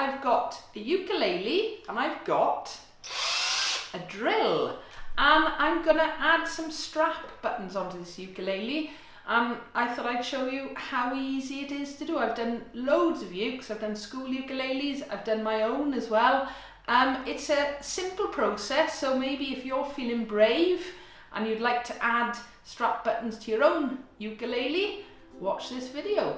I've got a ukulele and I've got a drill, and I'm gonna add some strap buttons onto this ukulele. I thought I'd show you how easy it is to do. I've done loads of ukes, I've done school ukuleles, I've done my own as well. It's a simple process, so maybe if you're feeling brave and you'd like to add strap buttons to your own ukulele, watch this video.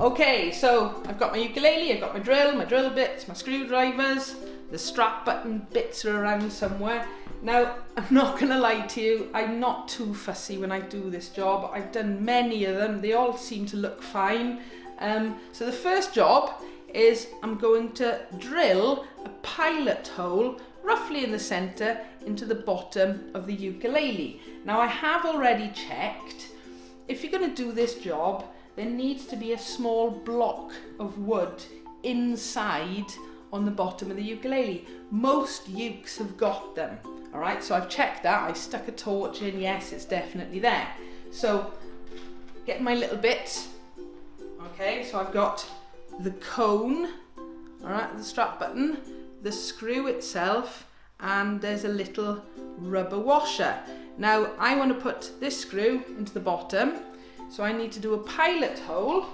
Okay, so I've got my ukulele, I've got my drill bits, my screwdrivers, the strap button bits are around somewhere. Now, I'm not gonna lie to you, I'm not too fussy when I do this job. I've done many of them, they all seem to look fine. So the first job is I'm going to drill a pilot hole roughly in the center into the bottom of the ukulele. Now, I have already checked, if you're gonna do this job, there needs to be a small block of wood inside on the bottom of the ukulele. Most ukes have got them. All right, so I've checked that. I stuck a torch in. Yes, it's definitely there. So, get my little bits. Okay, so I've got the cone, all right, the strap button, the screw itself, and there's a little rubber washer. Now, I want to put this screw into the bottom, so I need to do a pilot hole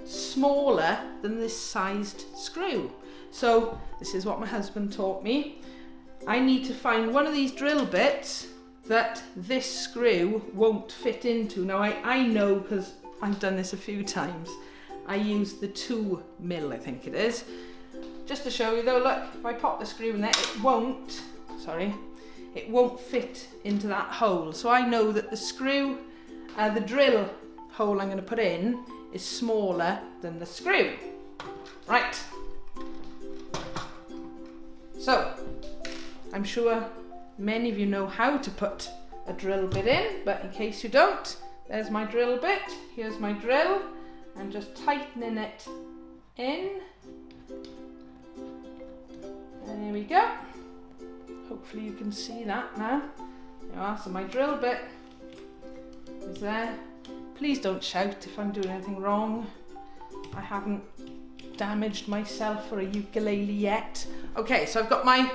smaller than this sized screw. So this is what my husband taught me. I need to find one of these drill bits that this screw won't fit into. Now I know because I've done this a few times. I use the 2mm, I think it is. Just to show you though, look, if I pop the screw in there, it won't fit into that hole. So I know that the screw, the drill hole I'm going to put in is smaller than the screw. Right. So, I'm sure many of you know how to put a drill bit in, but in case you don't, there's my drill bit. Here's my drill. I'm just tightening it in. There we go. Hopefully you can see that now. There you are, so my drill bit is there. Please don't shout if I'm doing anything wrong. I haven't damaged myself for a ukulele yet. Okay, so I've got my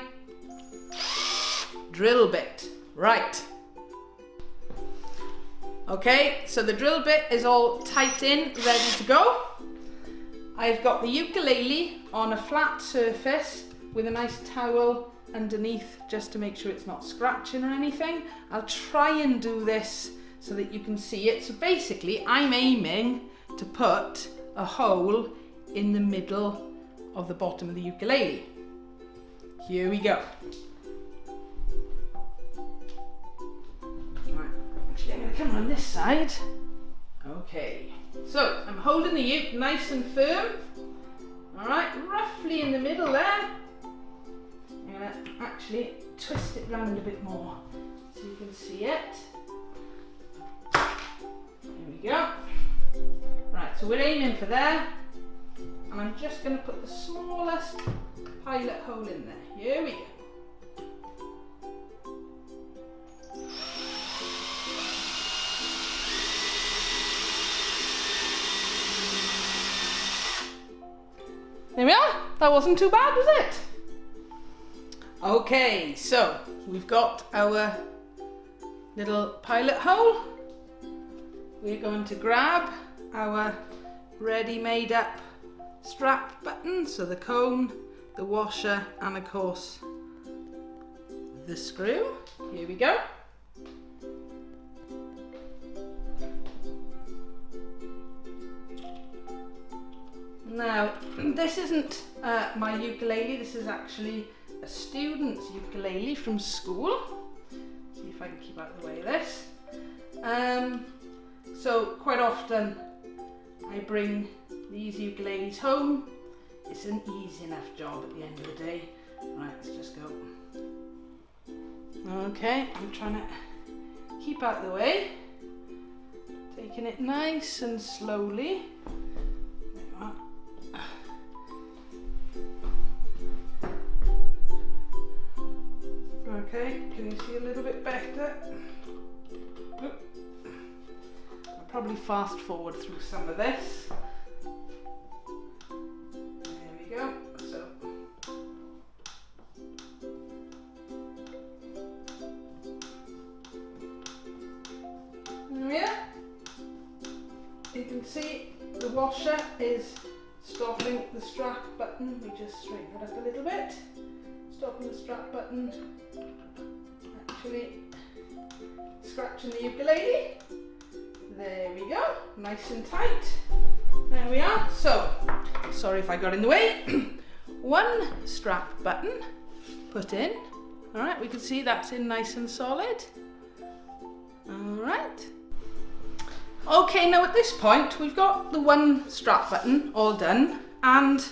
drill bit. Right. Okay, so the drill bit is all tight in, ready to go. I've got the ukulele on a flat surface with a nice towel underneath just to make sure it's not scratching or anything. I'll try and do this so that you can see it. So basically, I'm aiming to put a hole in the middle of the bottom of the ukulele. Here we go. Right, actually I'm going to come on this side. Okay, so I'm holding the uke nice and firm. All right, roughly in the middle there. I'm going to actually twist it round a bit more so you can see it. There we go. Right, so we're aiming for there, and I'm just going to put the smallest pilot hole in there. Here we go. There we are. That wasn't too bad, was it? Okay, so we've got our little pilot hole. We're going to grab our ready-made up strap button, so the cone, the washer, and of course the screw. Here we go. Now, this isn't my ukulele, this is actually a student's ukulele from school. See if I can keep out of the way of this. So quite often I bring these ukuleles home. It's an easy enough job at the end of the day. Right, let's just go. Okay, I'm trying to keep out of the way. Taking it nice and slowly. There you are. Okay, can you see a little bit better? I'll probably fast forward through some of this. see the washer is stopping the strap button. We just straighten it up a little bit. Stopping the strap button. Actually scratching the ukulele. There we go, nice and tight. There we are. So, sorry if I got in the way. One strap button put in. All right, we can see that's in nice and solid. All right. Okay, now at this point, we've got the one strap button all done, and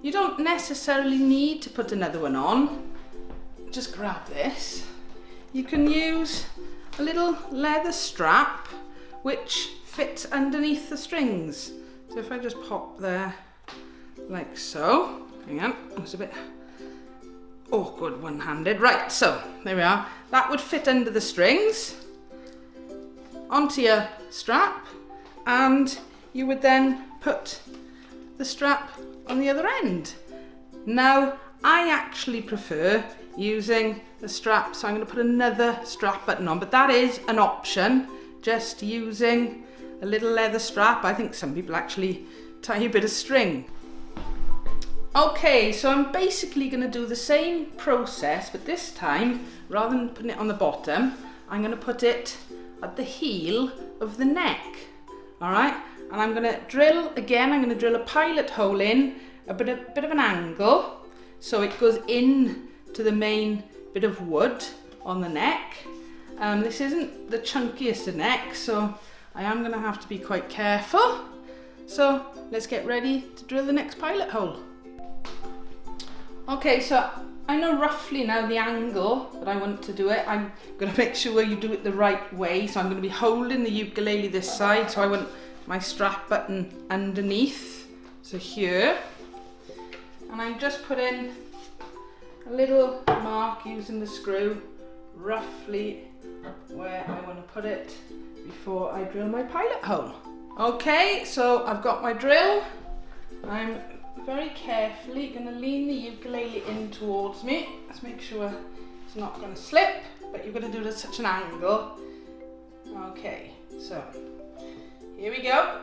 you don't necessarily need to put another one on. Just grab this. You can use a little leather strap which fits underneath the strings. So if I just pop there like so, hang on, it was a bit awkward one-handed. Right, so there we are. That would fit under the strings onto your strap, and you would then put the strap on the other end. Now, I actually prefer using the strap, so I'm going to put another strap button on, but that is an option, just using a little leather strap. I think some people actually tie a bit of string. Okay, so I'm basically going to do the same process, but this time, rather than putting it on the bottom, I'm going to put it at the heel of the neck. All right, and I'm going to drill again. I'm going to drill a pilot hole in a bit of an angle, so it goes in to the main bit of wood on the neck. This isn't the chunkiest of necks, so I am going to have to be quite careful. So let's get ready to drill the next pilot hole. Okay, so I know roughly now the angle that I want to do it. I'm going to make sure you do it the right way. So I'm going to be holding the ukulele this side, so I want my strap button underneath, so here. And I'm just putting a little mark using the screw roughly where I want to put it before I drill my pilot hole. Okay, so I've got my drill. I'm very carefully going to lean the ukulele in towards me. Let's make sure it's not going to slip, but you're going to do it at such an angle. Okay, so here we go.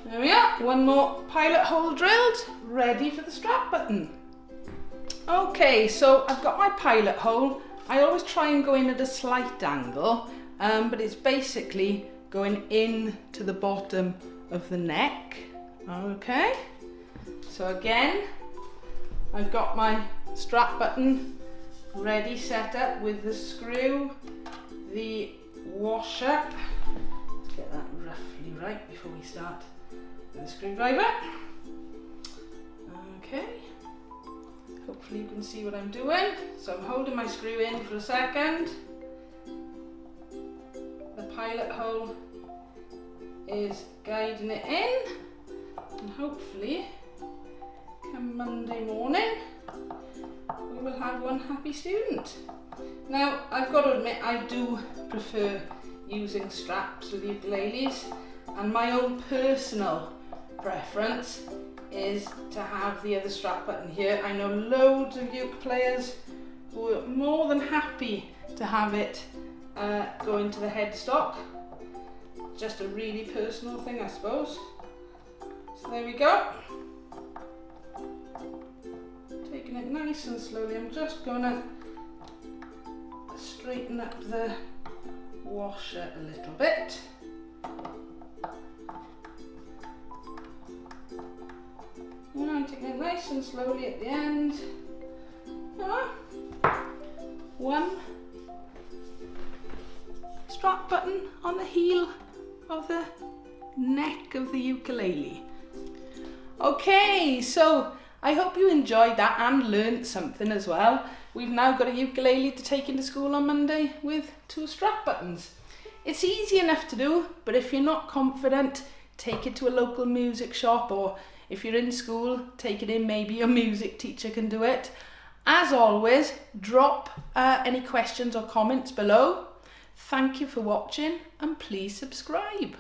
There we are, one more pilot hole drilled, ready for the strap button. Okay, so I've got my pilot hole. I always try and go in at a slight angle, but it's basically going in to the bottom of the neck. Okay, so again, I've got my strap button ready set up with the screw, the washer. Let's get that roughly right before we start with the screwdriver. Okay. Hopefully you can see what I'm doing. So I'm holding my screw in for a second. The pilot hole is guiding it in, and hopefully come Monday morning we will have one happy student. Now I've got to admit I do prefer using straps with ukuleles, and my own personal preference is to have the other strap button here. I know loads of uke players who are more than happy to have it go into the headstock. Just a really personal thing, I suppose. So there we go. Taking it nice and slowly. I'm just gonna straighten up the washer a little bit. And I'm taking it nice and slowly at the end. One strap button on the heel of the neck of the ukulele. Okay, so I hope you enjoyed that and learned something as well. We've now got a ukulele to take into school on Monday with 2 strap buttons. It's easy enough to do, but if you're not confident, take it to a local music shop, or if you're in school, take it in, maybe your music teacher can do it. As always, drop any questions or comments below. Thank you for watching, and please subscribe.